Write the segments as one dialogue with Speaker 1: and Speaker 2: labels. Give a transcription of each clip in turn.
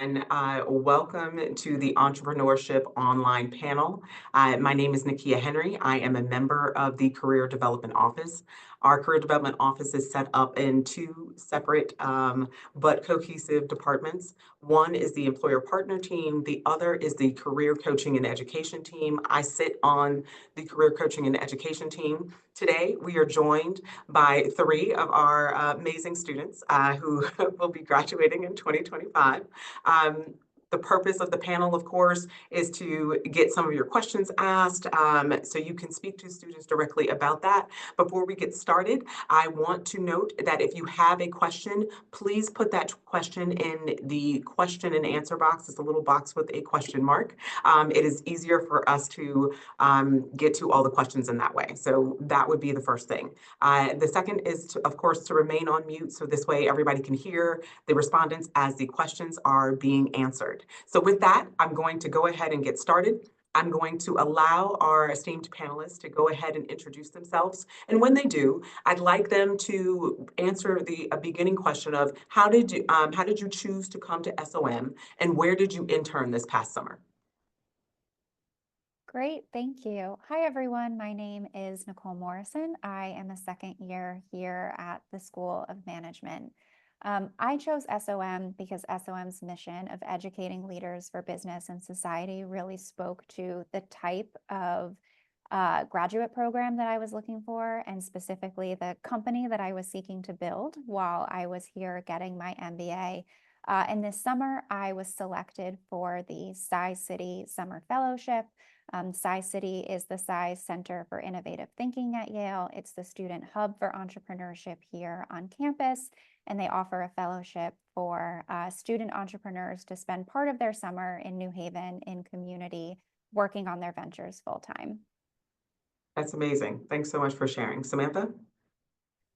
Speaker 1: And welcome to the Entrepreneurship Online panel. My name is Nahkia Henry. I am a member of the Career Development Office. Our Career Development Office is set up in two separate but cohesive departments. One is the Employer Partner Team. The other is the Career Coaching and Education Team. I sit on the Career Coaching and Education Team. Today, we are joined by three of our amazing students who will be graduating in 2025. Um, the purpose of the panel, of course, is to get some of your questions asked so you can speak to students directly about that. Before we get started, I want to note that if you have a question, please put that question in the question and answer box. It's a little box with a question mark. It is easier for us to get to all the questions in that way. So that would be the first thing. The second is, of course, to remain on mute. So this way everybody can hear the respondents as the questions are being answered. So with that, I'm going to go ahead and get started. I'm going to allow our esteemed panelists to go ahead and introduce themselves. And when they do, I'd like them to answer a beginning question of how did you choose to come to SOM and where did you intern this past summer?
Speaker 2: Great, thank you. Hi, everyone. My name is Nicole Morrison. I am a second year here at the School of Management. I chose SOM because SOM's mission of educating leaders for business and society really spoke to the type of graduate program that I was looking for, and specifically the company that I was seeking to build while I was here getting my MBA. And this summer, I was selected for the Sci-City Summer Fellowship. Sci-City is the Sci Center for Innovative Thinking at Yale. It's the student hub for entrepreneurship here on campus, and they offer a fellowship for student entrepreneurs to spend part of their summer in New Haven in community, working on their ventures full time.
Speaker 1: That's amazing. Thanks so much for sharing. Samantha?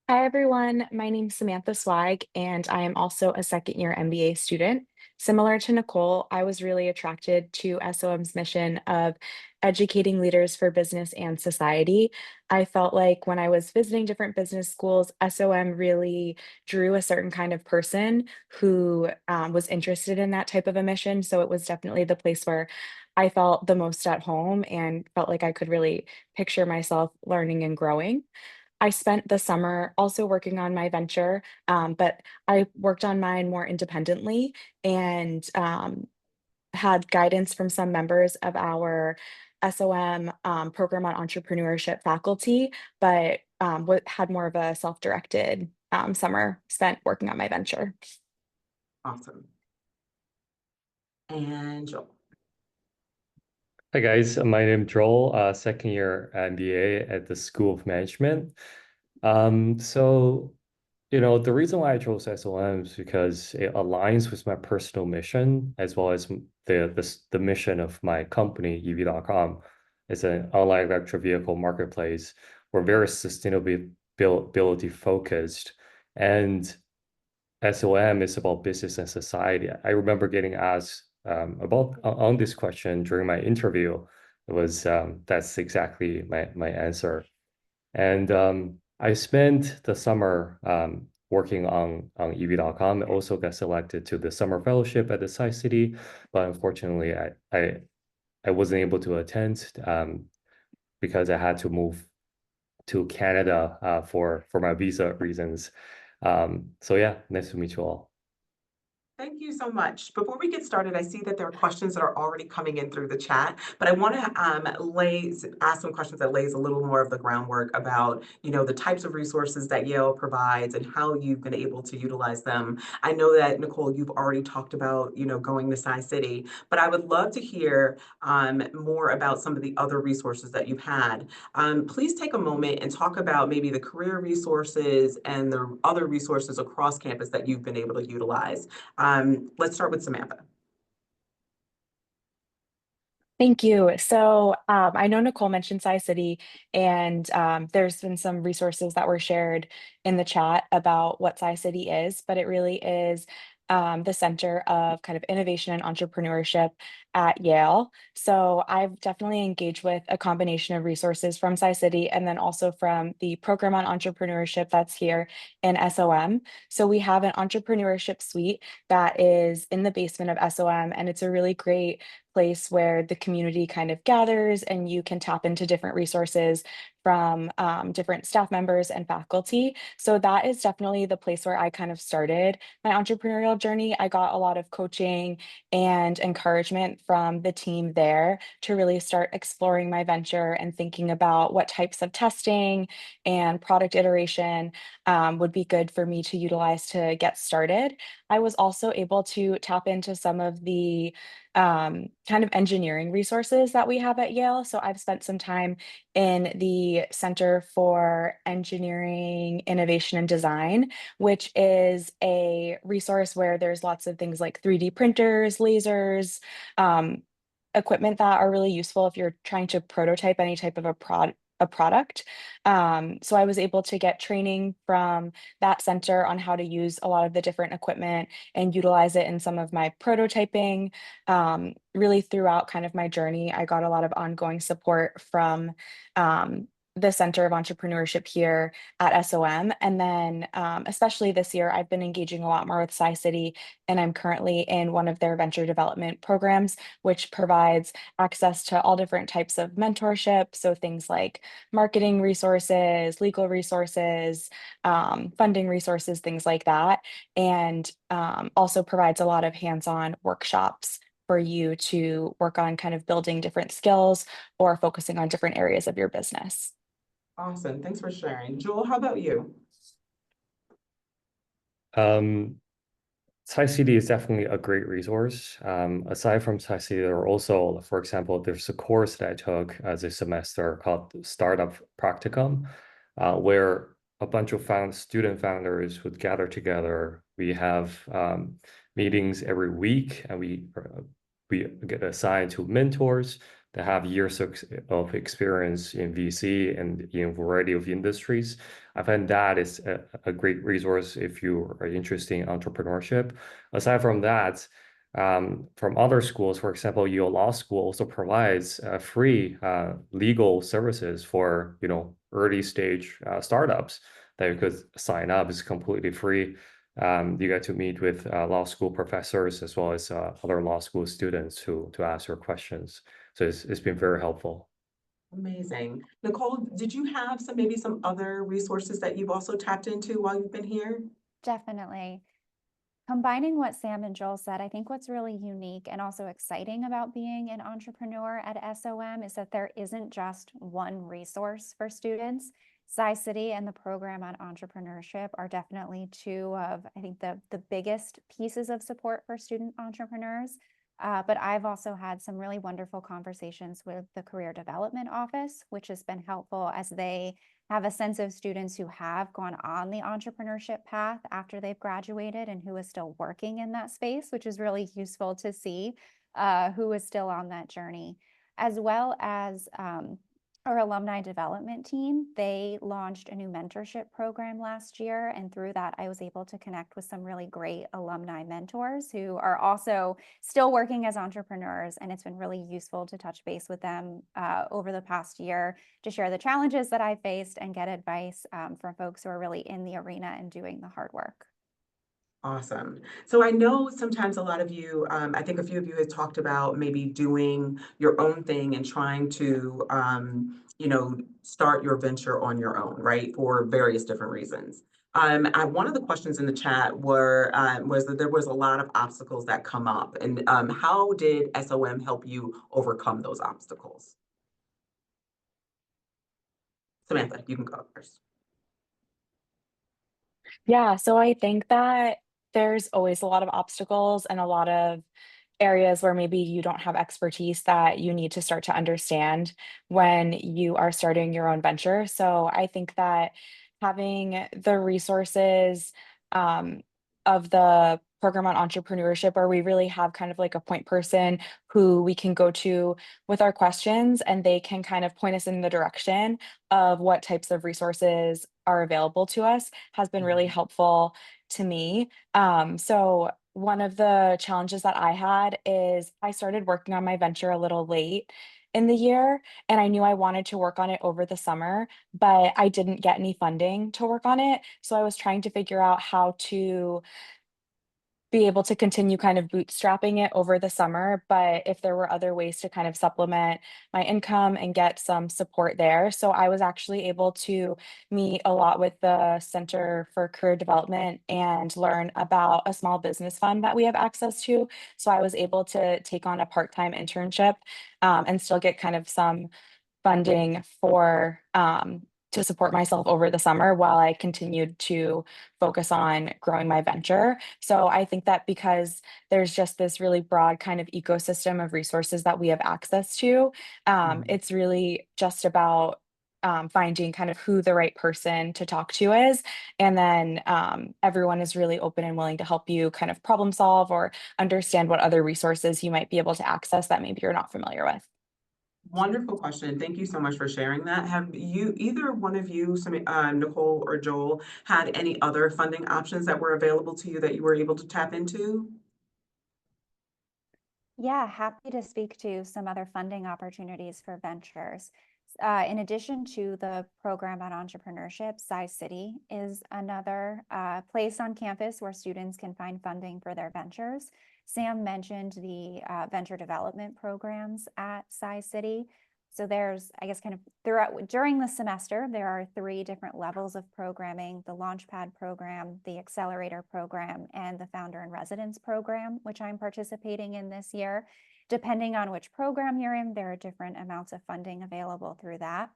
Speaker 3: Hi, everyone. My name is Samantha Sweig, and I am also a second year MBA student. Similar to Nicole, I was really attracted to SOM's mission of educating leaders for business and society. I felt like when I was visiting different business schools, SOM really drew a certain kind of person who was interested in that type of a mission. So it was definitely the place where I felt the most at home and felt like I could really picture myself learning and growing. I spent the summer also working on my venture, but I worked on mine more independently and had guidance from some members of our SOM program on entrepreneurship faculty, but had more of a self-directed summer spent working on my venture.
Speaker 1: Awesome. And Joel.
Speaker 4: Hi guys, my name is Joel, second year MBA at the School of Management. The reason why I chose SOM is because it aligns with my personal mission as well as the mission of my company, EV.com. It's an online electric vehicle marketplace. We're very sustainability focused, and SOM is about business and society. I remember getting asked about on this question during my interview. It was that's exactly my answer. And I spent the summer working on EV.com. I also got selected to the summer fellowship at the Sci-City, but unfortunately, I wasn't able to attend because I had to move to Canada for my visa reasons. So yeah, nice to meet you all.
Speaker 1: Thank you so much. Before we get started, I see that there are questions that are already coming in through the chat, but I want to ask some questions that lays a little more of the groundwork about, the types of resources that Yale provides and how you've been able to utilize them. I know that, Nicole, you've already talked about, going to Sci-City, but I would love to hear more about some of the other resources that you've had. Please take a moment and talk about maybe the career resources and the other resources across campus that you've been able to utilize. Let's start with Samantha.
Speaker 3: Thank you. So I know Nicole mentioned Sci-City, and there's been some resources that were shared in the chat about what Sci-City is, but it really is the Center of kind of Innovation and Entrepreneurship at Yale. So I've definitely engaged with a combination of resources from Sci-City and then also from the program on entrepreneurship that's here in SOM. So we have an entrepreneurship suite that is in the basement of SOM, and it's a really great place where the community kind of gathers and you can tap into different resources from different staff members and faculty. So that is definitely the place where I kind of started my entrepreneurial journey. I got a lot of coaching and encouragement from the team there to really start exploring my venture and thinking about what types of testing and product iteration would be good for me to utilize to get started. I was also able to tap into some of the kind of engineering resources that we have at Yale. So I've spent some time in the Center for Engineering, Innovation, and Design, which is a resource where there's lots of things like 3D printers, lasers, equipment that are really useful if you're trying to prototype any type of a product. So I was able to get training from that center on how to use a lot of the different equipment and utilize it in some of my prototyping. Really throughout kind of my journey, I got a lot of ongoing support from the Center of Entrepreneurship here at SOM. And then especially this year, I've been engaging a lot more with Sci-City, and I'm currently in one of their venture development programs, which provides access to all different types of mentorship. So things like marketing resources, legal resources, funding resources, things like that. And also provides a lot of hands-on workshops for you to work on kind of building different skills or focusing on different areas of your business.
Speaker 1: Awesome. Thanks for sharing. Joel, how about you?
Speaker 4: Sci-City is definitely a great resource. Aside from Sci-City, there are also, for example, there's a course that I took as a semester called Startup Practicum, where a bunch of student founders would gather together. We have meetings every week, and we get assigned to mentors that have years of experience in VC and in a variety of industries. I find that is a great resource if you are interested in entrepreneurship. Aside from that, from other schools, for example, Yale Law School also provides free legal services for early stage startups that you could sign up. It's completely free. You get to meet with law school professors as well as other law school students to ask your questions. So it's been very helpful.
Speaker 1: Amazing. Nicole, did you have maybe some other resources that you've also tapped into while you've been here?
Speaker 2: Definitely. Combining what Sam and Joel said, I think what's really unique and also exciting about being an entrepreneur at SOM is that there isn't just one resource for students. Sci-City and the program on entrepreneurship are definitely two of, I think, the biggest pieces of support for student entrepreneurs. But I've also had some really wonderful conversations with the Career Development Office, which has been helpful as they have a sense of students who have gone on the entrepreneurship path after they've graduated and who is still working in that space, which is really useful to see who is still on that journey, as well as our alumni development team. They launched a new mentorship program last year, and through that I was able to connect with some really great alumni mentors who are also still working as entrepreneurs, and it's been really useful to touch base with them over the past year to share the challenges that I faced and get advice from folks who are really in the arena and doing the hard work.
Speaker 1: Awesome. So I know sometimes a lot of you, I think a few of you have talked about maybe doing your own thing and trying to, start your venture on your own, right? For various different reasons. One of the questions in the chat was that there was a lot of obstacles that come up, and how did SOM help you overcome those obstacles? Samantha, you can go first.
Speaker 3: Yeah, so I think that there's always a lot of obstacles and a lot of areas where maybe you don't have expertise that you need to start to understand when you are starting your own venture. So I think that having the resources um, of the program on entrepreneurship, where we really have kind of like a point person who we can go to with our questions, and they can kind of point us in the direction of what types of resources are available to us, has been really helpful to me. So one of the challenges that I had is I started working on my venture a little late in the year, and I knew I wanted to work on it over the summer, but I didn't get any funding to work on it. So I was trying to figure out how to be able to continue kind of bootstrapping it over the summer, but if there were other ways to kind of supplement my income and get some support there. So I was actually able to meet a lot with the Center for Career Development and learn about a small business fund that we have access to. So I was able to take on a part-time internship and still get kind of some funding for to support myself over the summer while I continued to focus on growing my venture. So I think that because there's just this really broad kind of ecosystem of resources that we have access to, it's really just about finding kind of who the right person to talk to is. And then everyone is really open and willing to help you kind of problem solve or understand what other resources you might be able to access that maybe you're not familiar with.
Speaker 1: Wonderful question. Thank you so much for sharing that. Have you, either one of you, Nicole or Joel, had any other funding options that were available to you that you were able to tap into?
Speaker 2: Yeah, happy to speak to some other funding opportunities for ventures. In addition to the program on entrepreneurship, Sci-City is another place on campus where students can find funding for their ventures. Sam mentioned the venture development programs at Sci-City. So there's, I guess, kind of during the semester, there are 3 different levels of programming: the Launchpad program, the Accelerator program, and the Founder in Residence program, which I'm participating in this year. Depending on which program you're in, there are different amounts of funding available through that.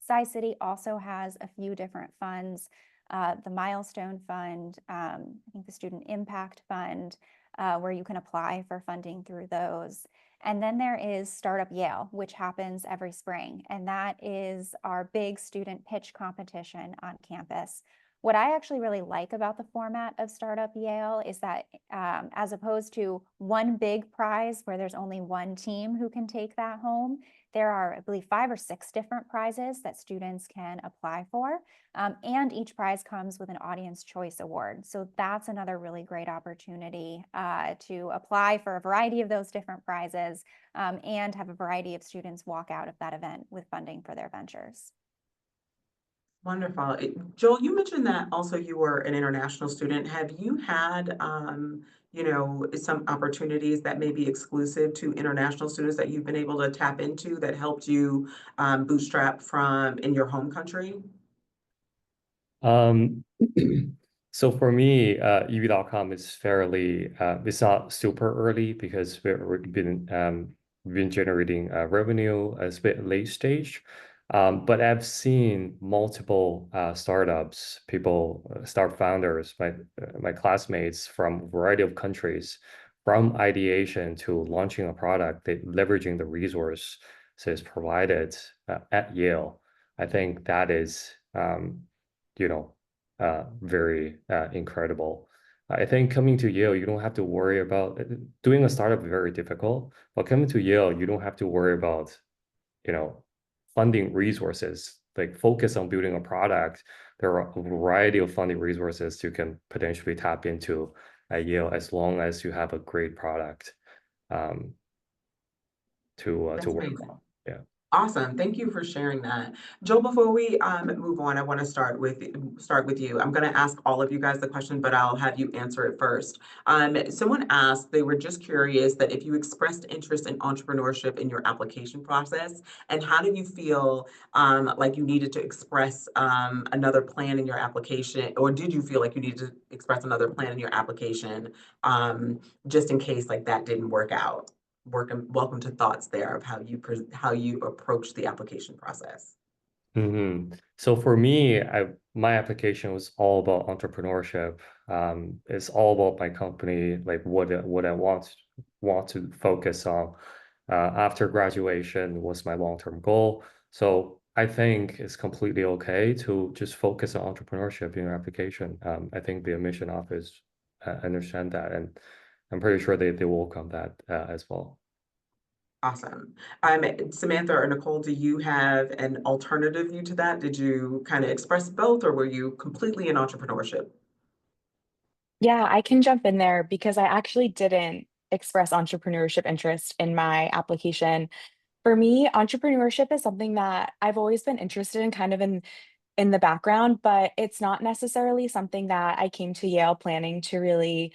Speaker 2: Sci-City also has a few different funds, the Milestone Fund, I think the Student Impact Fund, where you can apply for funding through those. And then there is Startup Yale, which happens every spring. And that is our big student pitch competition on campus. What I actually really like about the format of Startup Yale is that as opposed to one big prize where there's only one team who can take that home, there are, I believe, 5 or 6 different prizes that students can apply for. And each prize comes with an audience choice award. So that's another really great opportunity to apply for a variety of those different prizes and have a variety of students walk out of that event with funding for their ventures.
Speaker 1: Wonderful. Joel, you mentioned that also you were an international student. Have you had, some opportunities that may be exclusive to international students that you've been able to tap into that helped you bootstrap from in your home country?
Speaker 4: Um, so for me, EV.com is fairly, it's not super early because we've been generating revenue as a bit late stage. But I've seen multiple startups, start founders, my classmates from a variety of countries, from ideation to launching a product, leveraging the resources provided at Yale. I think that is very incredible. I think coming to Yale, you don't have to worry about doing a startup is very difficult, but coming to Yale, you don't have to worry about, funding resources, like focus on building a product. There are a variety of funding resources you can potentially tap into at Yale as long as you have a great product to
Speaker 1: That's
Speaker 4: work
Speaker 1: amazing.
Speaker 4: on. Yeah.
Speaker 1: Awesome. Thank you for sharing that. Joe, before we move on, I want to start with you. I'm going to ask all of you guys the question, but I'll have you answer it first. Someone asked, they were just curious that if you expressed interest in entrepreneurship in your application process, and how did you feel like you needed to express another plan in your application, or did you feel like you needed to express another plan in your application just in case like that didn't work out? Welcome to thoughts there of how you approach the application process.
Speaker 4: So for me, my application was all about entrepreneurship. It's all about my company, like what I want to focus on. After graduation was my long-term goal. So I think it's completely okay to just focus on entrepreneurship in your application. I think the admission office understand that, and I'm pretty sure they welcome that as well.
Speaker 1: Awesome. Samantha or Nicole, do you have an alternative view to that? Did you kind of express both, or were you completely in entrepreneurship?
Speaker 3: Yeah, I can jump in there because I actually didn't express entrepreneurship interest in my application. For me, entrepreneurship is something that I've always been interested in kind of in the background, but it's not necessarily something that I came to Yale planning to really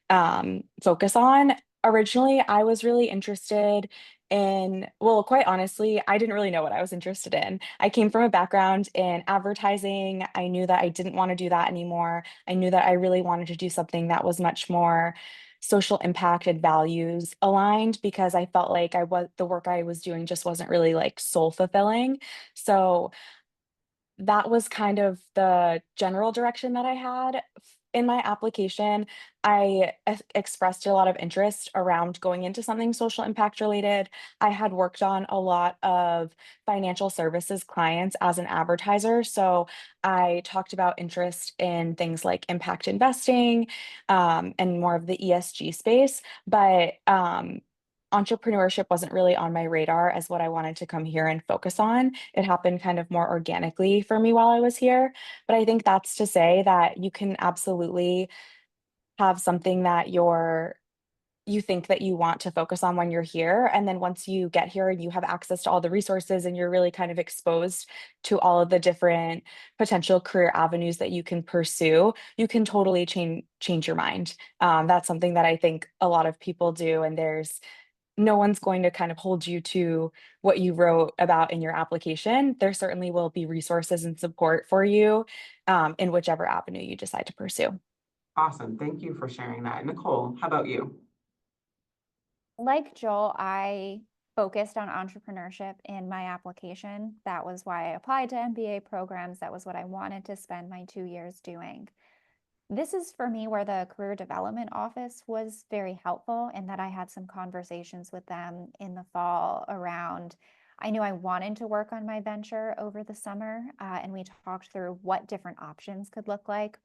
Speaker 3: focus on. Originally, I was really interested in, well, quite honestly, I didn't really know what I was interested in. I came from a background in advertising. I knew that I didn't want to do that anymore. I knew that I really wanted to do something that was much more social impact and values aligned because I felt like the work I was doing just wasn't really like soul fulfilling. So that was kind of the general direction that I had in my application. I expressed a lot of interest around going into something social impact related. I had worked on a lot of financial services clients as an advertiser. So I talked about interest in things like impact investing and more of the ESG space. But entrepreneurship wasn't really on my radar as what I wanted to come here and focus on. It happened kind of more organically for me while I was here. But I think that's to say that you can absolutely have something that you think that you want to focus on when you're here. And then once you get here and you have access to all the resources and you're really kind of exposed to all of the different potential career avenues that you can pursue, you can totally change your mind. That's something that I think a lot of people do. And there's no one's going to kind of hold you to what you wrote about in your application. There certainly will be resources and support for you in whichever avenue you decide to pursue.
Speaker 1: Awesome. Thank you for sharing that. Nicole, how about you?
Speaker 2: Like Joel, I focused on entrepreneurship in my application. That was why I applied to MBA programs. That was what I wanted to spend my 2 years doing. This is for me where the career development office was very helpful in that I had some conversations with them in the fall around. I knew I wanted to work on my venture over the summer, and we talked through what different options could look like.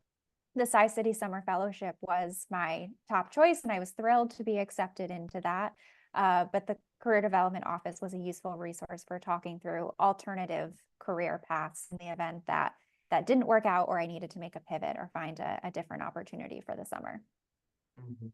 Speaker 2: The City Summer Fellowship was my top choice, and I was thrilled to be accepted into that. But the Career Development Office was a useful resource for talking through alternative career paths in the event that that didn't work out or I needed to make a pivot or find a different opportunity for the summer.
Speaker 1: Mhm.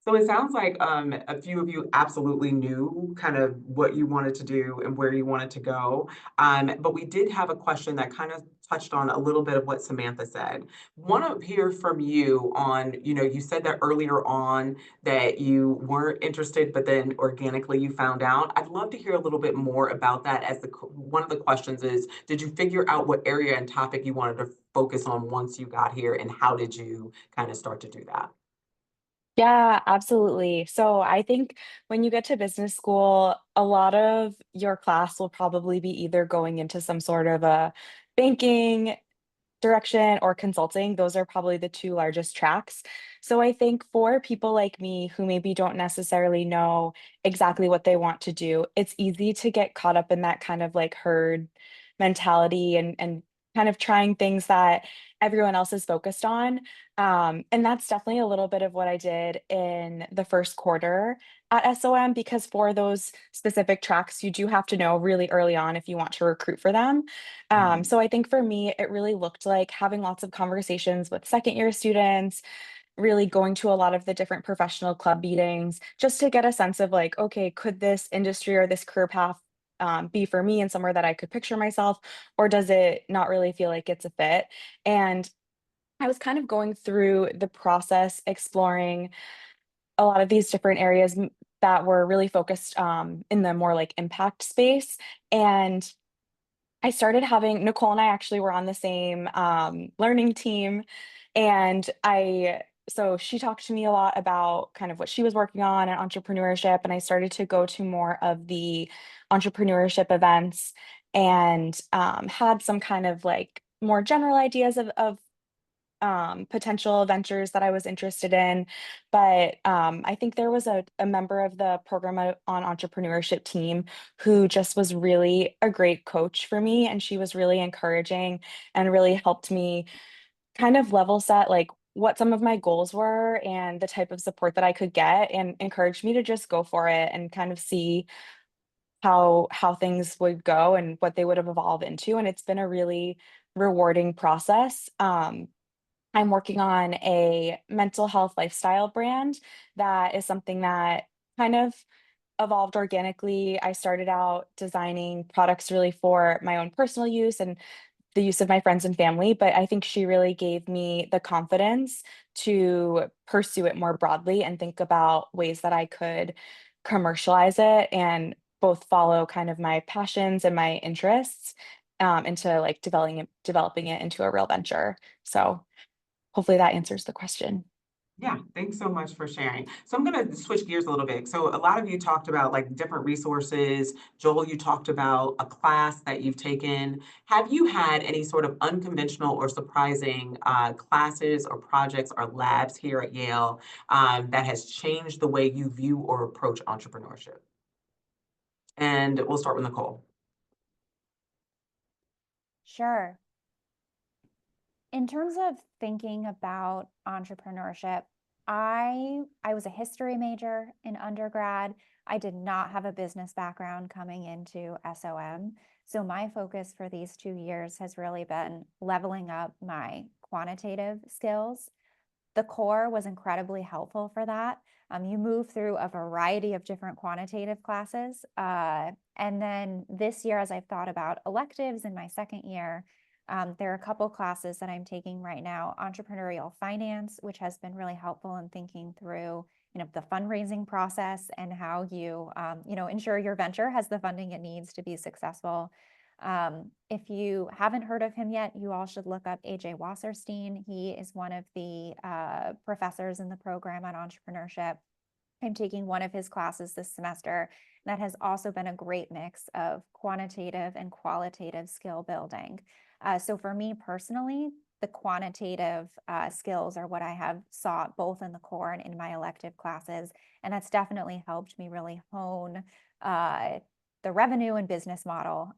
Speaker 1: So it sounds like a few of you absolutely knew kind of what you wanted to do and where you wanted to go. But we did have a question that kind of touched on a little bit of what Samantha said. Want to hear from you on, you said that earlier on that you weren't interested, but then organically you found out. I'd love to hear a little bit more about that as one of the questions is, did you figure out what area and topic you wanted to focus on once you got here, and how did you kind of start to do that?
Speaker 3: Yeah, absolutely. So I think when you get to business school, a lot of your class will probably be either going into some sort of a banking direction or consulting. Those are probably the two largest tracks. So I think for people like me who maybe don't necessarily know exactly what they want to do, it's easy to get caught up in that kind of like herd mentality and kind of trying things that everyone else is focused on. And that's definitely a little bit of what I did in the first quarter at SOM, because for those specific tracks, you do have to know really early on if you want to recruit for them.
Speaker 1: Mhm.
Speaker 3: So I think for me, it really looked like having lots of conversations with second year students, really going to a lot of the different professional club meetings, just to get a sense of like, okay, could this industry or this career path be for me and somewhere that I could picture myself, or does it not really feel like it's a fit? And I was kind of going through the process, exploring a lot of these different areas that were really focused in the more like impact space. And I started having Nicole and I actually were on the same learning team, and so she talked to me a lot about kind of what she was working on and entrepreneurship, and I started to go to more of the entrepreneurship events and had some kind of like more general ideas of potential ventures that I was interested in. But I think there was a member of the program on entrepreneurship team who just was really a great coach for me. And she was really encouraging and really helped me kind of level set like what some of my goals were and the type of support that I could get, and encouraged me to just go for it and kind of see how things would go and what they would have evolved into. And it's been a really rewarding process. I'm working on a mental health lifestyle brand that is something that kind of evolved organically. I started out designing products really for my own personal use and the use of my friends and family, but I think she really gave me the confidence to pursue it more broadly and think about ways that I could commercialize it and both follow kind of my passions and my interests into like developing it into a real venture. So hopefully that answers the question.
Speaker 1: Yeah, thanks so much for sharing. So I'm going to switch gears a little bit. So a lot of you talked about like different resources. Joel, you talked about a class that you've taken. Have you had any sort of unconventional or surprising classes or projects or labs here at Yale that has changed the way you view or approach entrepreneurship? And we'll start with Nicole.
Speaker 2: Sure. In terms of thinking about entrepreneurship, I was a history major in undergrad. I did not have a business background coming into SOM. So my focus for these 2 years has really been leveling up my quantitative skills. The core was incredibly helpful for that. You move through a variety of different quantitative classes. And then this year, as I've thought about electives in my second year, there are a couple classes that I'm taking right now, entrepreneurial finance, which has been really helpful in thinking through, the fundraising process and how you, ensure your venture has the funding it needs to be successful. If you haven't heard of him yet, you all should look up AJ Wasserstein. He is one of the professors in the program on entrepreneurship. I'm taking one of his classes this semester. That has also been a great mix of quantitative and qualitative skill building. So for me personally, the quantitative skills are what I have sought both in the core and in my elective classes. And that's definitely helped me really hone the revenue and business model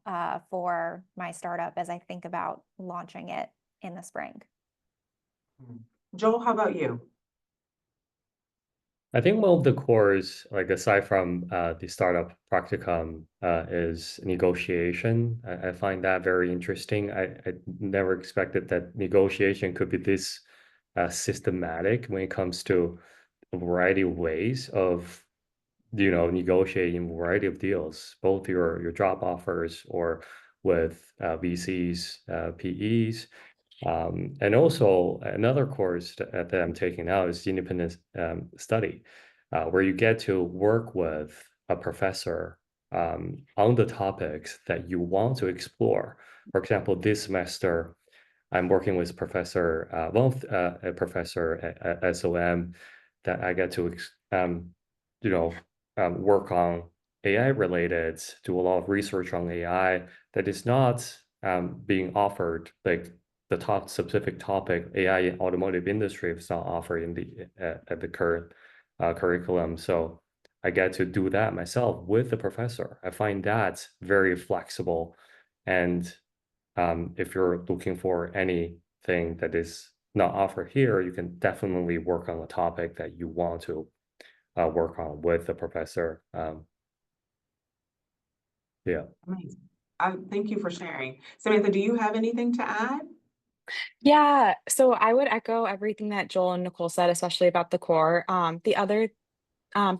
Speaker 2: for my startup as I think about launching it in the spring.
Speaker 1: Joel, how about you?
Speaker 4: I think one of the cores, like aside from the startup practicum, is negotiation. I find that very interesting. I never expected that negotiation could be this systematic when it comes to a variety of ways of negotiating a variety of deals, both your job offers or with VCs, PEs. And also another course that I'm taking now is independent study, where you get to work with a professor on the topics that you want to explore. For example, this semester, I'm working with Professor, a professor at SOM that I get to, work on AI related, do a lot of research on AI that is not being offered, like the top specific topic, AI in automotive industry is not offered in the at the current curriculum. So I get to do that myself with the professor. I find that very flexible. And if you're looking for anything that is not offered here, you can definitely work on a topic that you want to work on with the professor. Yeah.
Speaker 1: Amazing. Thank you for sharing. Samantha, do you have anything to add?
Speaker 3: Yeah, so I would echo everything that Joel and Nicole said, especially about the core. The other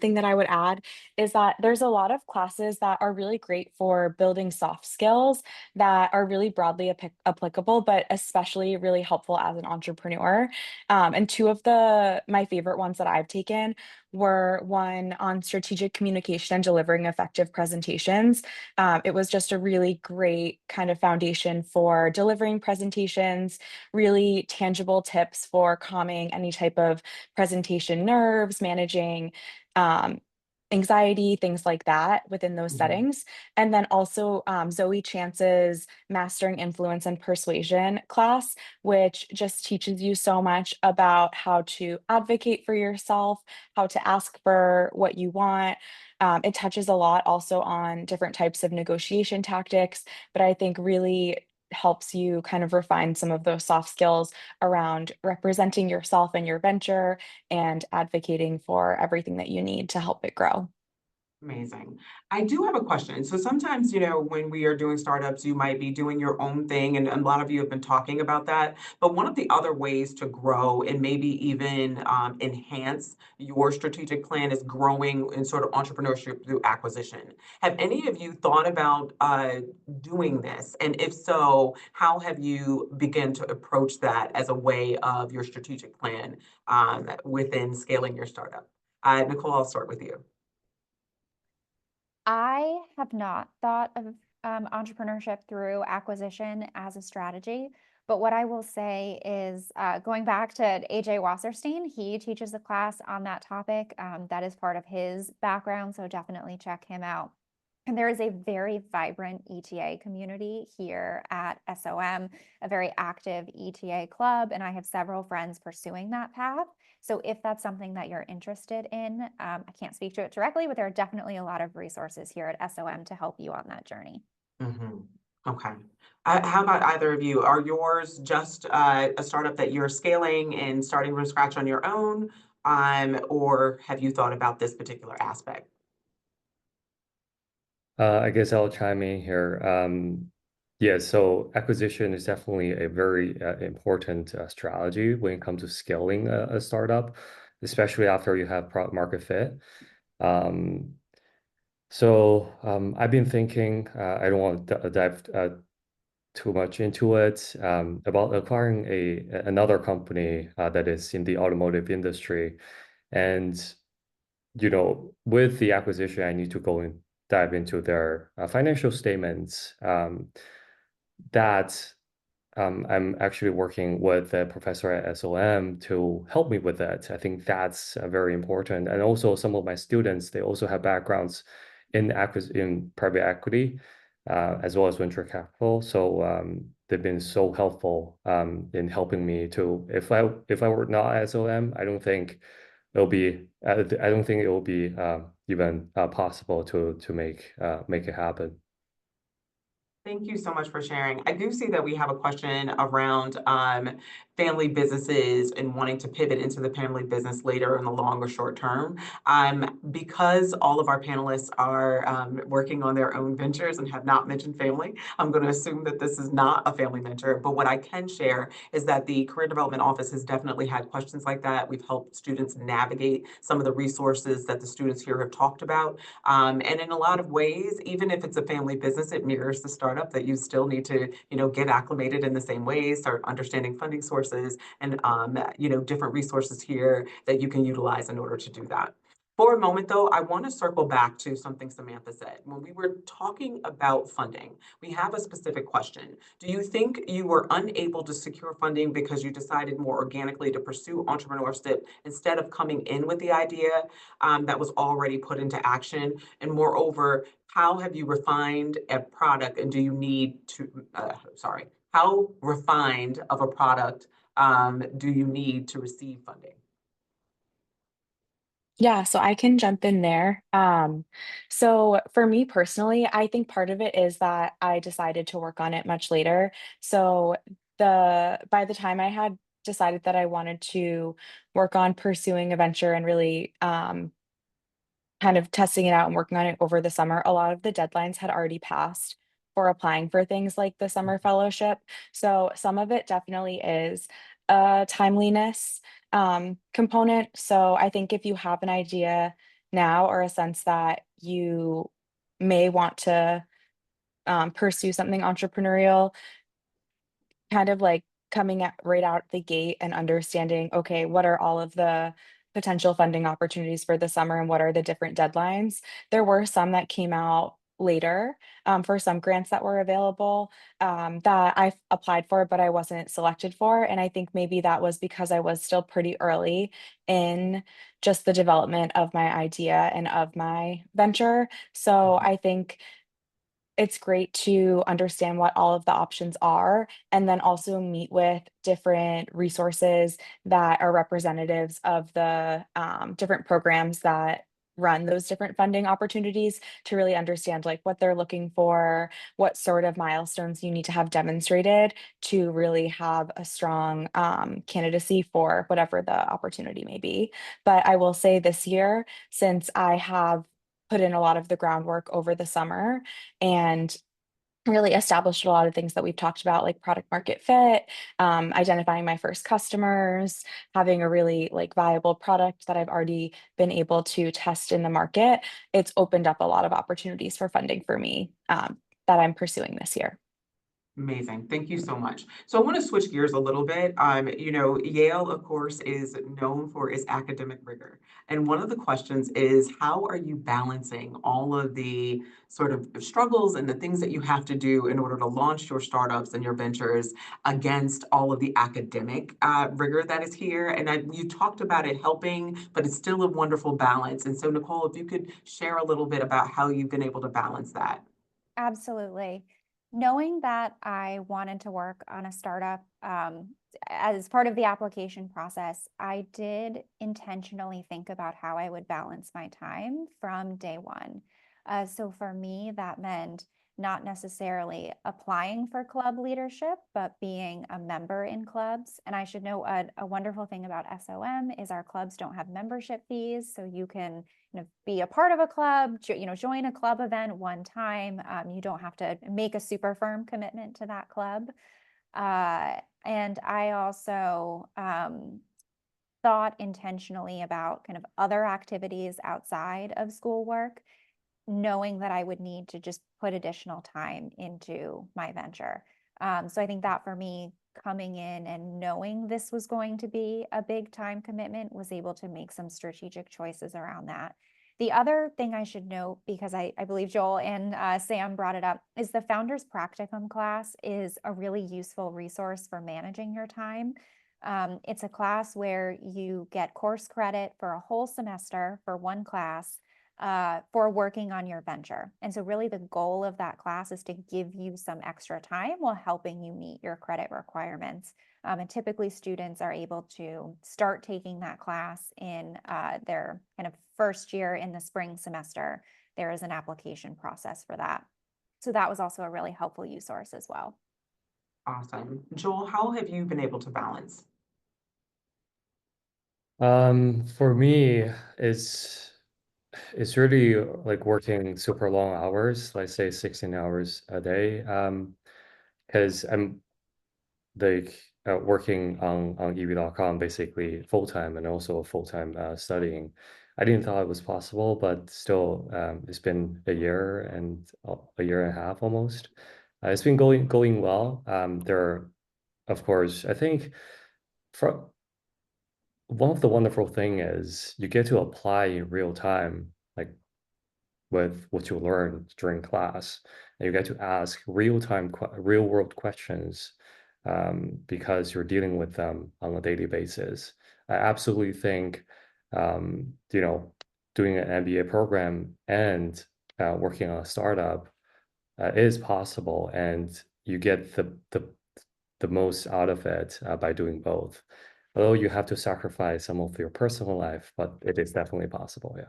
Speaker 3: thing that I would add is that there's a lot of classes that are really great for building soft skills that are really broadly applicable, but especially really helpful as an entrepreneur. And two of my favorite ones that I've taken were one on strategic communication and delivering effective presentations. It was just a really great kind of foundation for delivering presentations, really tangible tips for calming any type of presentation nerves, managing anxiety, things like that within those settings. And then also Zoe Chance's Mastering Influence and Persuasion class, which just teaches you so much about how to advocate for yourself, how to ask for what you want. It touches a lot also on different types of negotiation tactics, but I think really helps you kind of refine some of those soft skills around representing yourself and your venture and advocating for everything that you need to help it grow.
Speaker 1: Amazing. I do have a question. So sometimes, when we are doing startups, you might be doing your own thing, and a lot of you have been talking about that. But one of the other ways to grow and maybe even enhance your strategic plan is growing in sort of entrepreneurship through acquisition. Have any of you thought about doing this? And if so, how have you begun to approach that as a way of your strategic plan within scaling your startup? Nicole, I'll start with you.
Speaker 2: I have not thought of entrepreneurship through acquisition as a strategy, but what I will say is going back to AJ Wasserstein, he teaches a class on that topic. That is part of his background, so definitely check him out. And there is a very vibrant ETA community here at SOM, a very active ETA club, and I have several friends pursuing that path. So if that's something that you're interested in, I can't speak to it directly, but there are definitely a lot of resources here at SOM to help you on that journey.
Speaker 1: Mm-hmm. Okay. How about either of you? Are yours just a startup that you're scaling and starting from scratch on your own? Or have you thought about this particular aspect?
Speaker 4: I guess I'll chime in here. Yeah, so acquisition is definitely a very important strategy when it comes to scaling a startup, especially after you have product market fit. Um, I've been thinking, I don't want to dive too much into it, about acquiring another company that is in the automotive industry. And with the acquisition, I need to go and dive into their financial statements. That I'm actually working with a professor at SOM to help me with that. I think that's very important. And also some of my students, they also have backgrounds in private equity, as well as venture capital. So they've been so helpful in helping me to, if I were not at SOM, I don't think it will be even possible to make it happen.
Speaker 1: Thank you so much for sharing. I do see that we have a question around family businesses and wanting to pivot into the family business later in the long or short term. Because all of our panelists are working on their own ventures and have not mentioned family, I'm going to assume that this is not a family venture. But what I can share is that the Career Development Office has definitely had questions like that. We've helped students navigate some of the resources that the students here have talked about. And in a lot of ways, even if it's a family business, it mirrors the startup that you still need to, get acclimated in the same ways, start understanding funding sources and, different resources here that you can utilize in order to do that. For a moment, though, I want to circle back to something Samantha said. When we were talking about funding, we have a specific question. Do you think you were unable to secure funding because you decided more organically to pursue entrepreneurship instead of coming in with the idea that was already put into action? And moreover, how have you refined a product and do you need to, how refined of a product do you need to receive funding?
Speaker 3: Yeah, so I can jump in there. So for me personally, I think part of it is that I decided to work on it much later. So by the time I had decided that I wanted to work on pursuing a venture and really kind of testing it out and working on it over the summer, a lot of the deadlines had already passed for applying for things like the summer fellowship. So some of it definitely is a timeliness component. So I think if you have an idea now or a sense that you may want to pursue something entrepreneurial, kind of like coming at right out the gate and understanding, okay, what are all of the potential funding opportunities for the summer and what are the different deadlines? There were some that came out later for some grants that were available that I applied for, but I wasn't selected for. And I think maybe that was because I was still pretty early in just the development of my idea and of my venture. So
Speaker 1: Mhm.
Speaker 3: I think it's great to understand what all of the options are and then also meet with different resources that are representatives of the different programs that run those different funding opportunities to really understand like what they're looking for, what sort of milestones you need to have demonstrated to really have a strong candidacy for whatever the opportunity may be. But I will say this year, since I have put in a lot of the groundwork over the summer and really established a lot of things that we've talked about, like product market fit, identifying my first customers, having a really like viable product that I've already been able to test in the market. It's opened up a lot of opportunities for funding for me that I'm pursuing this year.
Speaker 1: Amazing. Thank you so much. So I want to switch gears a little bit. Yale, of course, is known for its academic rigor. And one of the questions is, how are you balancing all of the sort of struggles and the things that you have to do in order to launch your startups and your ventures against all of the academic rigor that is here? And you talked about it helping, but it's still a wonderful balance. And so, Nicole, if you could share a little bit about how you've been able to balance that.
Speaker 2: Absolutely. Knowing that I wanted to work on a startup as part of the application process, I did intentionally think about how I would balance my time from day one. So for me, that meant not necessarily applying for club leadership, but being a member in clubs. And I should know a wonderful thing about SOM is our clubs don't have membership fees. So you can be a part of a club, join a club event one time. You don't have to make a super firm commitment to that club. And I also thought intentionally about kind of other activities outside of schoolwork, knowing that I would need to just put additional time into my venture. So I think that for me, coming in and knowing this was going to be a big time commitment, was able to make some strategic choices around that. The other thing I should note, because I believe Joel and Sam brought it up, is the Founders Practicum class is a really useful resource for managing your time. It's a class where you get course credit for a whole semester for one class for working on your venture. And so really the goal of that class is to give you some extra time while helping you meet your credit requirements. And typically students are able to start taking that class in their kind of first year in the spring semester. There is an application process for that. So that was also a really helpful resource as well.
Speaker 1: Awesome. Joel, how have you been able to balance?
Speaker 4: For me, it's really like working super long hours, like say 16 hours a day. Because I'm like working on EV.com basically full time and also full time studying. I didn't thought it was possible, but still, it's been a year and a year and a half almost. It's been going well. There are, of course, I think for one of the wonderful thing is you get to apply in real time, like with what you learn during class, and you get to ask real world questions because you're dealing with them on a daily basis. I absolutely think, doing an MBA program and working on a startup is possible, and you get the most out of it by doing both. Although you have to sacrifice some of your personal life, but it is definitely possible, yeah.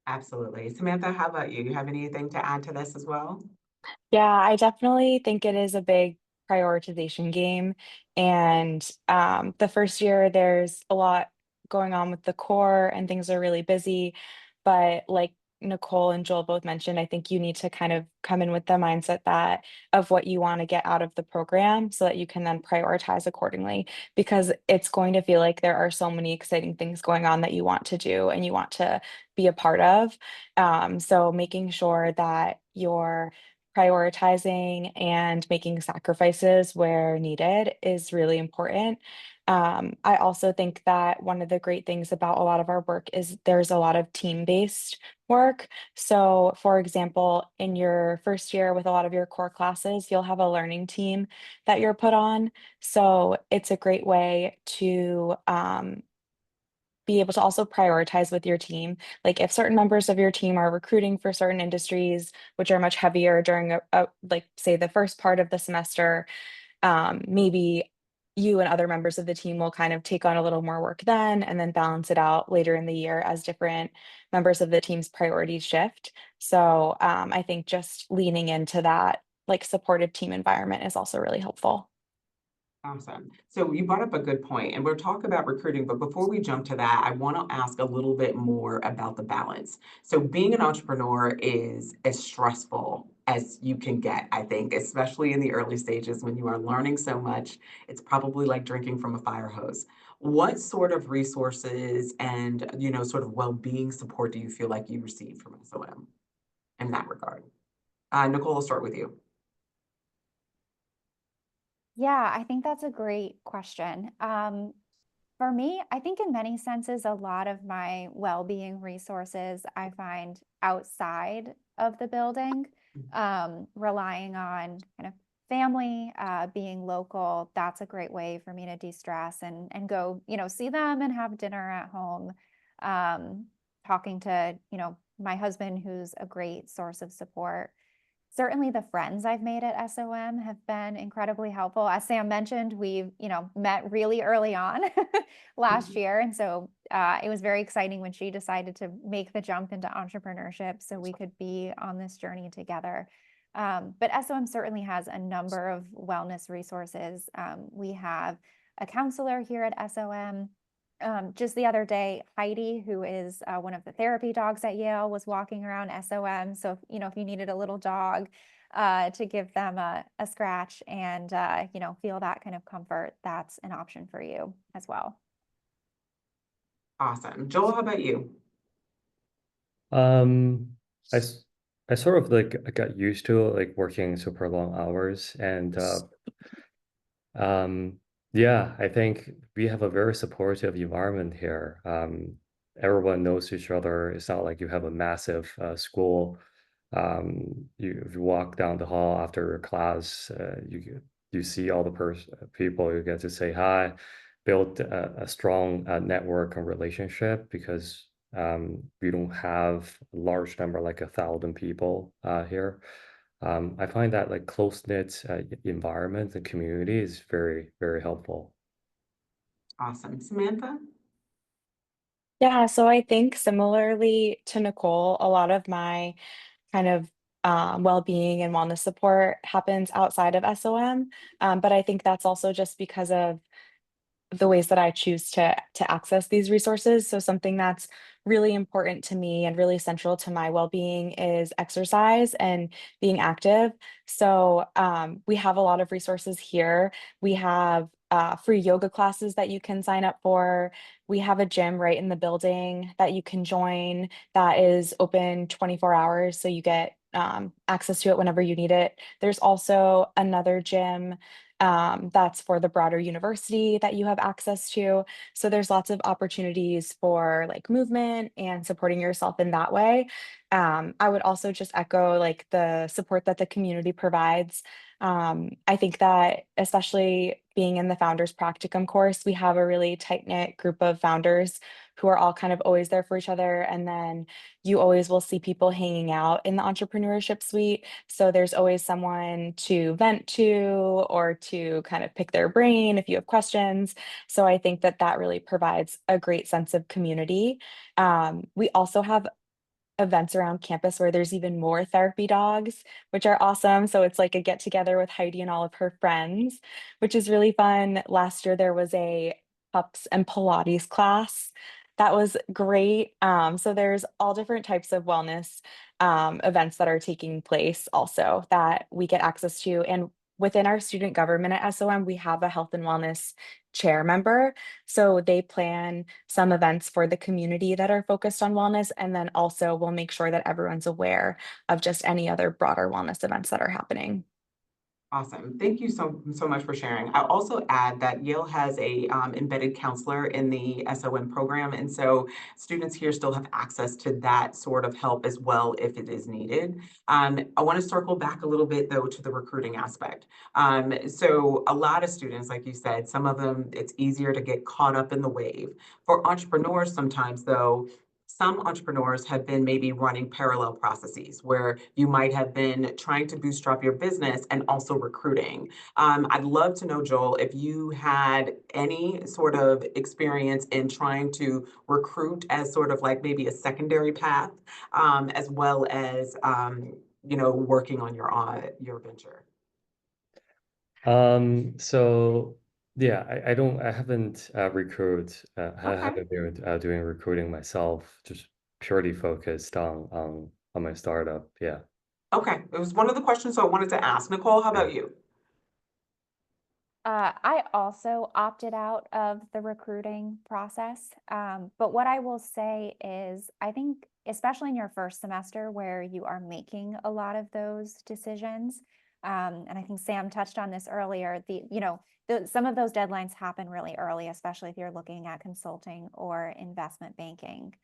Speaker 1: Absolutely. Samantha, how about you? You have anything to add to this as well?
Speaker 3: Yeah, I definitely think it is a big prioritization game. And the first year, there's a lot going on with the core and things are really busy. But like Nicole and Joel both mentioned, I think you need to kind of come in with the mindset that of what you want to get out of the program so that you can then prioritize accordingly, because it's going to feel like there are so many exciting things going on that you want to do and you want to be a part of. So making sure that you're prioritizing and making sacrifices where needed is really important. I also think that one of the great things about a lot of our work is there's a lot of team-based work. So, for example, in your first year with a lot of your core classes, you'll have a learning team that you're put on. So it's a great way to be able to also prioritize with your team. Like if certain members of your team are recruiting for certain industries, which are much heavier during like say the first part of the semester, maybe you and other members of the team will kind of take on a little more work then and then balance it out later in the year as different members of the team's priorities shift. So I think just leaning into that like supportive team environment is also really helpful.
Speaker 1: Awesome. So you brought up a good point, and we'll talk about recruiting, but before we jump to that, I want to ask a little bit more about the balance. So being an entrepreneur is as stressful as you can get, I think, especially in the early stages when you are learning so much. It's probably like drinking from a fire hose. What sort of resources and, sort of well-being support do you feel like you received from SOM in that regard? Nicole, I'll start with you.
Speaker 2: Yeah, I think that's a great question. For me, I think in many senses, a lot of my well-being resources I find outside of the building, relying on kind of family, being local. That's a great way for me to de-stress and go, see them and have dinner at home. Talking to, my husband, who's a great source of support. Certainly the friends I've made at SOM have been incredibly helpful. As Sam mentioned, we've, met really early on last year. And so it was very exciting when she decided to make the jump into entrepreneurship so we could be on this journey together. But SOM certainly has a number of wellness resources. We have a counselor here at SOM. Just the other day, Heidi, who is one of the therapy dogs at Yale, was walking around SOM. So, if you needed a little dog to give them a scratch and, feel that kind of comfort, that's an option for you as well.
Speaker 1: Awesome. Joel, how about you?
Speaker 4: Um, I, s- I sort of like got used to like working super long hours and um, yeah, I think we have a very supportive environment here. Everyone knows each other. It's not like you have a massive school. If you walk down the hall after your class, you see all the people. You get to say hi, build a strong network and relationship because we don't have a large number, like 1,000 people here. I find that like close-knit environment and community is very, very helpful.
Speaker 1: Awesome. Samantha?
Speaker 3: Yeah, so I think similarly to Nicole, a lot of my kind of well-being and wellness support happens outside of SOM. But I think that's also just because of the ways that I choose to access these resources. So something that's really important to me and really central to my well-being is exercise and being active. So we have a lot of resources here. We have free yoga classes that you can sign up for. We have a gym right in the building that you can join that is open 24 hours. So you get access to it whenever you need it. There's also another gym that's for the broader university that you have access to. So there's lots of opportunities for like movement and supporting yourself in that way. I would also just echo like the support that the community provides. I think that especially being in the Founders Practicum course, we have a really tight-knit group of founders who are all kind of always there for each other. And then you always will see people hanging out in the entrepreneurship suite. So there's always someone to vent to or to kind of pick their brain if you have questions. So I think that that really provides a great sense of community. We also have events around campus where there's even more therapy dogs, which are awesome. So it's like a get together with Heidi and all of her friends, which is really fun. Last year there was a pups and Pilates class. That was great. So there's all different types of wellness events that are taking place also that we get access to. And within our student government at SOM, we have a health and wellness chair member. So they plan some events for the community that are focused on wellness. And then also we'll make sure that everyone's aware of just any other broader wellness events that are happening.
Speaker 1: Awesome. Thank you so much for sharing. I'll also add that Yale has a embedded counselor in the SOM program, and so students here still have access to that sort of help as well if it is needed. I want to circle back a little bit though to the recruiting aspect. So a lot of students, like you said, some of them it's easier to get caught up in the wave. For entrepreneurs, sometimes though, some entrepreneurs have been maybe running parallel processes where you might have been trying to bootstrap your business and also recruiting. I'd love to know, Joel, if you had any sort of experience in trying to recruit as sort of like maybe a secondary path, as well as working on your venture.
Speaker 4: So Yeah, I haven't I
Speaker 1: Okay.
Speaker 4: haven't been doing recruiting myself, just purely focused on my startup. Yeah.
Speaker 1: Okay. It was one of the questions I wanted to ask. Nicole, how
Speaker 4: Yeah.
Speaker 1: about you?
Speaker 2: I also opted out of the recruiting process. But what I will say is, I think, especially in your first semester where you are making a lot of those decisions, and I think Sam touched on this earlier, some of those deadlines happen really early, especially if you're looking at consulting or investment banking.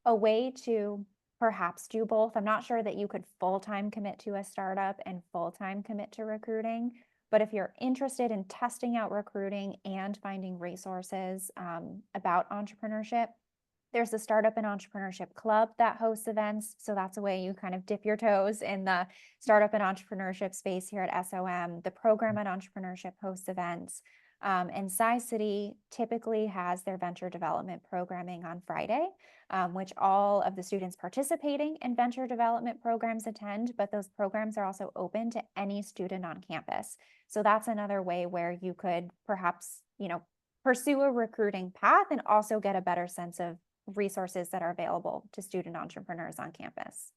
Speaker 2: A way to perhaps do both. I'm not sure that you could full-time commit to a startup and full-time commit to recruiting, but if you're interested in testing out recruiting and finding resources about entrepreneurship, there's the Startup and Entrepreneurship Club that hosts events. So that's a way you kind of dip your toes in the startup and entrepreneurship space here at SOM. The program at Entrepreneurship hosts events. And SciCity typically has their venture development programming on Friday, which all of the students participating in venture development programs attend, but those programs are also open to any student on campus. So that's another way where you could perhaps, pursue a recruiting path and also get a better sense of resources that are available to student entrepreneurs on campus.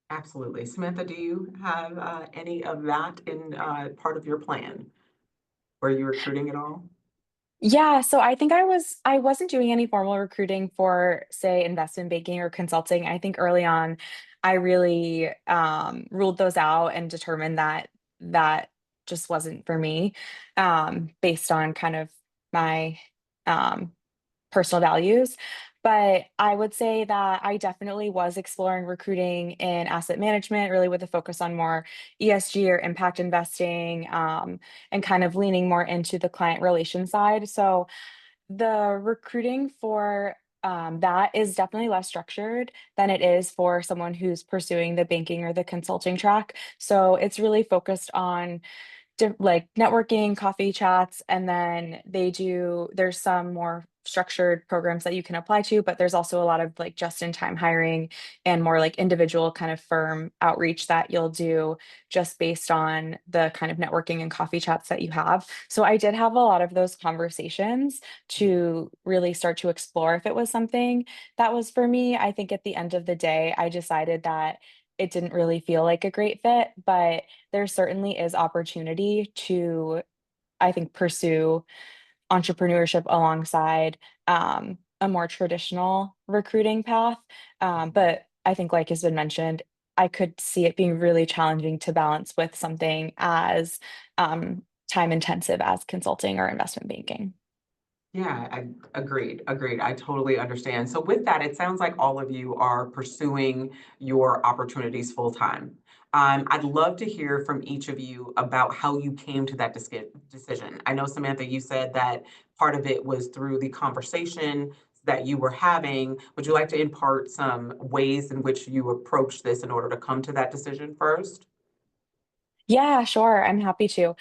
Speaker 1: Absolutely. Samantha, do you have any of that in part of your plan? Were you recruiting at all?
Speaker 3: Yeah, so I think I wasn't doing any formal recruiting for, say, investment banking or consulting. I think early on, I really ruled those out and determined that that just wasn't for me, based on kind of my um, personal values. But I would say that I definitely was exploring recruiting in asset management, really with a focus on more ESG or impact investing, and kind of leaning more into the client relation side. So the recruiting for that is definitely less structured than it is for someone who's pursuing the banking or the consulting track. So it's really focused on like networking, coffee chats, and then there's some more structured programs that you can apply to, but there's also a lot of like just in time hiring and more like individual kind of firm outreach that you'll do just based on the kind of networking and coffee chats that you have. So I did have a lot of those conversations to really start to explore if it was something that was for me. I think at the end of the day, I decided that it didn't really feel like a great fit, but there certainly is opportunity to, I think, pursue entrepreneurship alongside a more traditional recruiting path. But I think, like has been mentioned, I could see it being really challenging to balance with something as time intensive as consulting or investment banking.
Speaker 1: Yeah, I agreed. I totally understand. So with that, it sounds like all of you are pursuing your opportunities full time. I'd love to hear from each of you about how you came to that decision. I know, Samantha, you said that part of it was through the conversation that you were having. Would you like to impart some ways in which you approached this in order to come to that decision first?
Speaker 3: Yeah, sure. I'm happy to.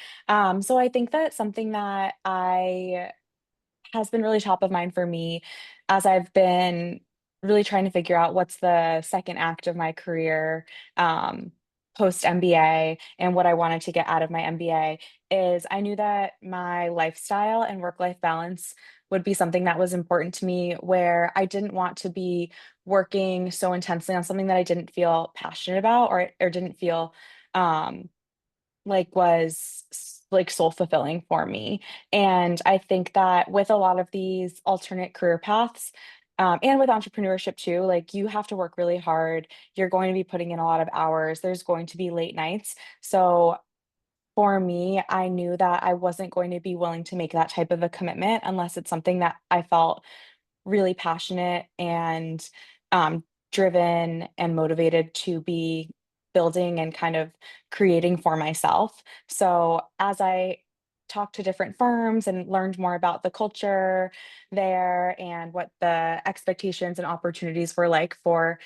Speaker 3: So I think that something that I has been really top of mind for me as I've been really trying to figure out what's the second act of my career, post MBA, and what I wanted to get out of my MBA is I knew that my lifestyle and work-life balance would be something that was important to me, where I didn't want to be working so intensely on something that I didn't feel passionate about or didn't feel um, like like soul fulfilling for me. And I think that with a lot of these alternate career paths, and with entrepreneurship too, like you have to work really hard. You're going to be putting in a lot of hours. There's going to be late nights. So for me, I knew that I wasn't going to be willing to make that type of a commitment unless it's something that I felt really passionate and driven and motivated to be building and kind of creating for myself. So as I talked to different firms and learned more about the culture there and what the expectations and opportunities were like for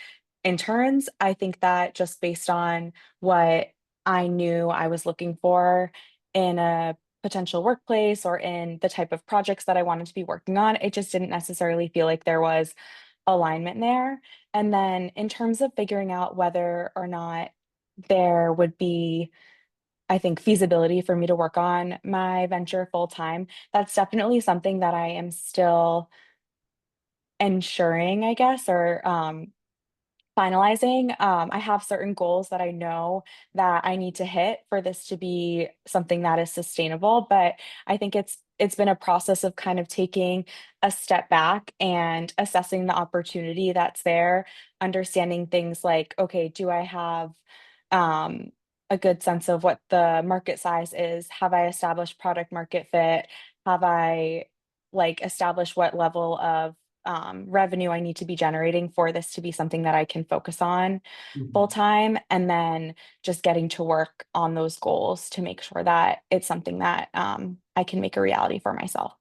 Speaker 3: interns, I think that just based on what I knew I was looking for in a potential workplace or in the type of projects that I wanted to be working on, it just didn't necessarily feel like there was alignment there. And then in terms of figuring out whether or not there would be I think, feasibility for me to work on my venture full time. That's definitely something that I am still ensuring, I guess, or finalizing. I have certain goals that I know that I need to hit for this to be something that is sustainable, but I think it's been a process of kind of taking a step back and assessing the opportunity that's there, understanding things like, okay, do I have um, a good sense of what the market size is? Have I established product market fit? Have I established what level of revenue I need to be generating for this to be something that I can focus on full
Speaker 1: Mhm.
Speaker 3: time, and then just getting to work on those goals to make sure that it's something that I can make a reality for myself.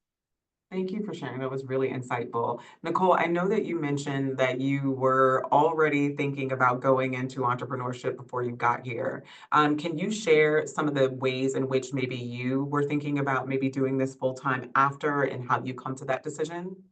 Speaker 1: Thank you for sharing. That was really insightful. Nicole, I know that you mentioned that you were already thinking about going into entrepreneurship before you got here. Can you share some of the ways in which maybe you were thinking about maybe doing this full time after and how you come to that decision?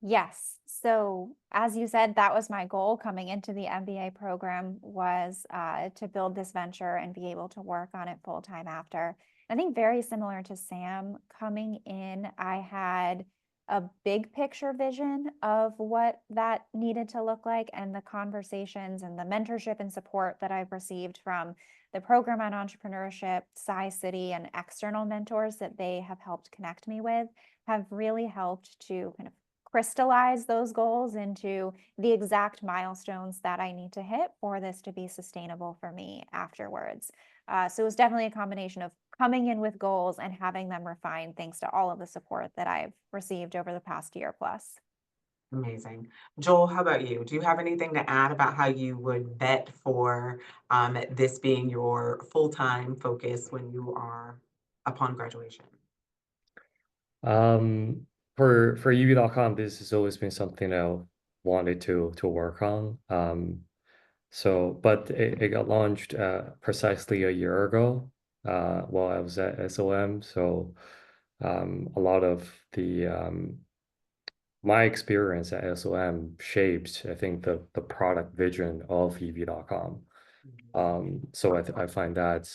Speaker 2: Yes. So as you said, that was my goal coming into the MBA program, was to build this venture and be able to work on it full time after. I think very similar to Sam, coming in, I had a big picture vision of what that needed to look like, and the conversations and the mentorship and support that I've received from the program on entrepreneurship, City, and external mentors that they have helped connect me with have really helped to kind of crystallize those goals into the exact milestones that I need to hit for this to be sustainable for me afterwards. So it was definitely a combination of coming in with goals and having them refined thanks to all of the support that I've received over the past year plus.
Speaker 1: Amazing. Joel, how about you? Do you have anything to add about how you would vet for this being your full-time focus when you are upon graduation?
Speaker 4: For UV.com, this has always been something I wanted to work on. But it got launched precisely a year ago while I was at SOM. So a lot of the my experience at SOM shaped, I think, the product vision of EV.com. So I find that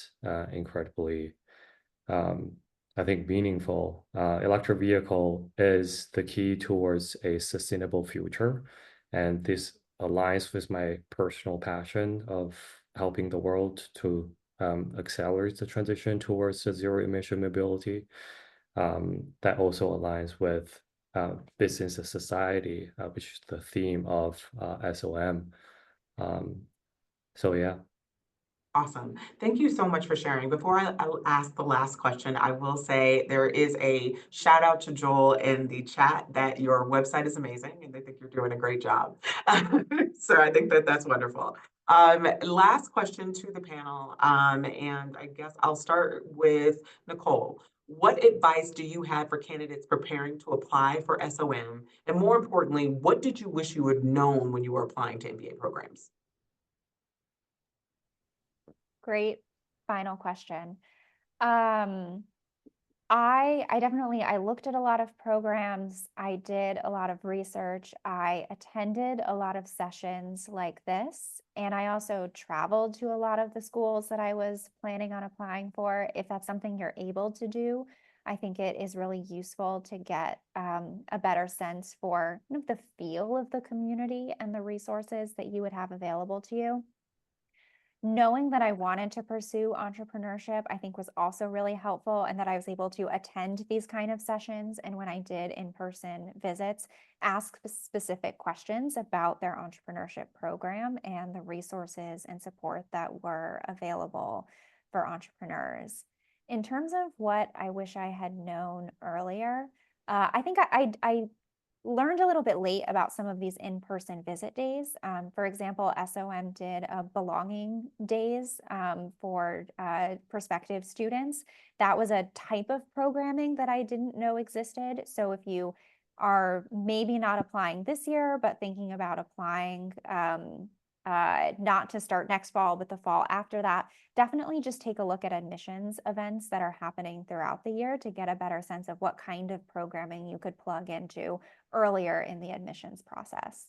Speaker 4: incredibly, um, I think, meaningful. Electric vehicle is the key towards a sustainable future, and this aligns with my personal passion of helping the world to accelerate the transition towards a zero emission mobility. That also aligns with business and society, which is the theme of SOM. Um, so yeah.
Speaker 1: Awesome. Thank you so much for sharing. Before I'll ask the last question, I will say there is a shout out to Joel in the chat that your website is amazing and they think you're doing a great job. So I think that that's wonderful. Last question to the panel, and I guess I'll start with Nicole. What advice do you have for candidates preparing to apply for SOM? And more importantly, what did you wish you had known when you were applying to MBA programs?
Speaker 2: Great final question. Um, I looked at a lot of programs. I did a lot of research. I attended a lot of sessions like this, and I also traveled to a lot of the schools that I was planning on applying for. If that's something you're able to do, I think it is really useful to get a better sense for kind of the feel of the community and the resources that you would have available to you. Knowing that I wanted to pursue entrepreneurship, I think, was also really helpful, and that I was able to attend these kind of sessions. And when I did in-person visits, ask specific questions about their entrepreneurship program and the resources and support that were available for entrepreneurs. In terms of what I wish I had known earlier, I think I learned a little bit late about some of these in-person visit days. For example, SOM did a belonging days for prospective students. That was a type of programming that I didn't know existed. So if you are maybe not applying this year, but thinking about applying not to start next fall, but the fall after that, definitely just take a look at admissions events that are happening throughout the year to get a better sense of what kind of programming you could plug into earlier in the admissions process.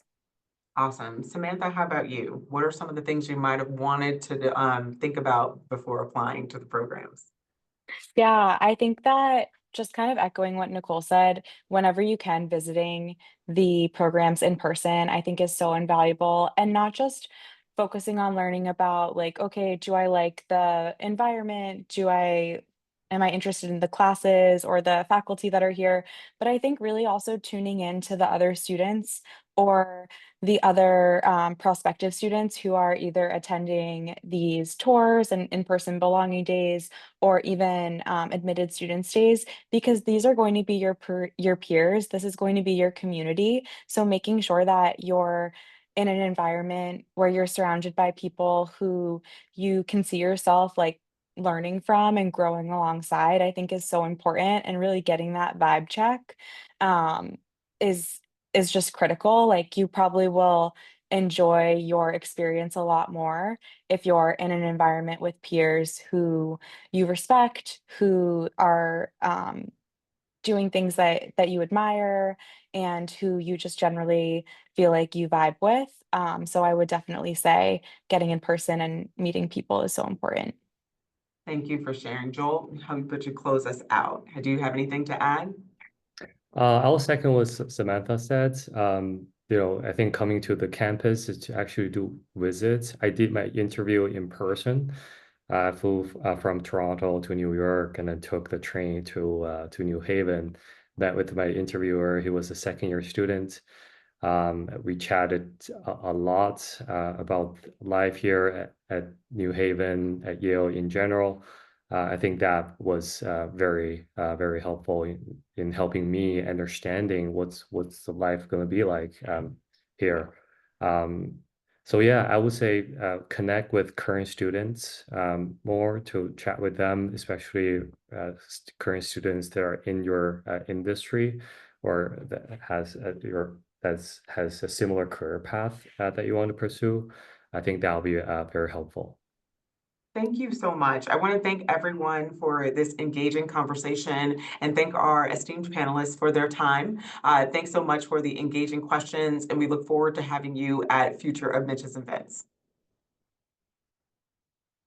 Speaker 1: Awesome. Samantha, how about you? What are some of the things you might have wanted to think about before applying to the programs?
Speaker 3: Yeah, I think that just kind of echoing what Nicole said, whenever you can, visiting the programs in person, I think is so invaluable. And not just focusing on learning about like, okay, do I like the environment? Am I interested in the classes or the faculty that are here? But I think really also tuning in to the other students or the other prospective students who are either attending these tours and in-person belonging days or even admitted student days, because these are going to be your peers. This is going to be your community. So making sure that you're in an environment where you're surrounded by people who you can see yourself like learning from and growing alongside, I think is so important. And really getting that vibe check um, is is just critical. Like you probably will enjoy your experience a lot more if you're in an environment with peers who you respect, who are doing things that you admire, and who you just generally feel like you vibe with. So I would definitely say getting in person and meeting people is so important.
Speaker 1: Thank you for sharing. Joel, how would you close us out? Do you have anything to add?
Speaker 4: I'll second what Samantha said. I think coming to the campus is to actually do visits. I did my interview in person. I flew from Toronto to New York and then took the train to New Haven. Met with my interviewer. He was a second-year student. We chatted a lot about life here at New Haven, at Yale in general. I think that was very helpful in helping me understanding what's the life going to be like here. Um, so yeah, I would say connect with current students more to chat with them, especially current students that are in your industry or that has a similar career path that you want to pursue. I think that'll be very helpful.
Speaker 1: Thank you so much. I want to thank everyone for this engaging conversation and thank our esteemed panelists for their time. Thanks so much for the engaging questions, and we look forward to having you at future admissions events.